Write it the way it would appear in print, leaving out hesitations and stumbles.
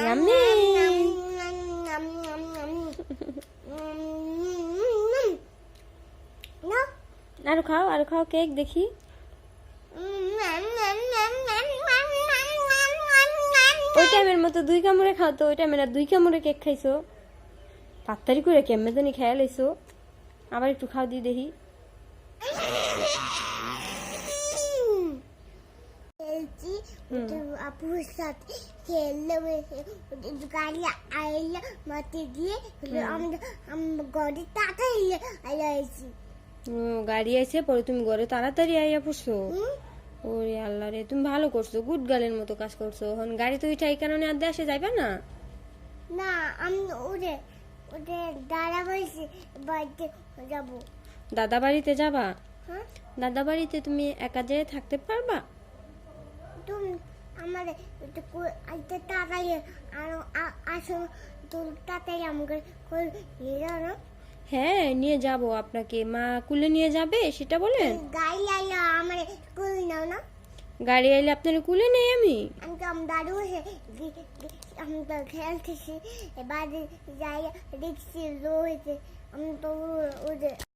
Yummy. আরো খাও cake দেখি। ওই টাইমের মতো 2 কামড়ে খাও তো, ওই টাইমের 2 কামড়ে কেক খাইছো, তাড়াতাড়ি করে কেমনে জানি খেয়াল লাইছো। আবার একটু খাও দিয়ে দেখি। আপুর সাথে খেললে গাড়ি আইলে মাঠে গিয়ে ঘরে তাড়াতাড়ি আইছি। গাড়ি আইছে পরে তুমি ঘরে তাড়াতাড়ি আইয়া পড়ছো। ওরে আল্লাহ রে, তুমি ভালো করছো, গুড গার্লের মতো কাজ করছো। এখন গাড়ি তো উঠাই কারণে আর দেশে যাইবা না? না আমি ওরে ওরে দাদা বলছি বাড়িতে যাবো। দাদা বাড়িতে যাবা? হ্যাঁ, দাদা বাড়িতে তুমি একা যেয়ে থাকতে পারবা? তুমি আমার তাড়াতাড়ি আসো, তুমি তাড়াতাড়ি আমাকে নিয়ে যাও না। হ্যাঁ নিয়ে যাব আপনাকে। মা কুলে নিয়ে যাবে সেটা বলেন? গাড়ি আইলো আমার স্কুল নাও না। গাড়ি আইলে আপনার কুলে নেই আমি? আমি তো আমার দাদু আমি তো খেলতেছি, এবার যাই দেখছি রয়েছে আমি তো ওদের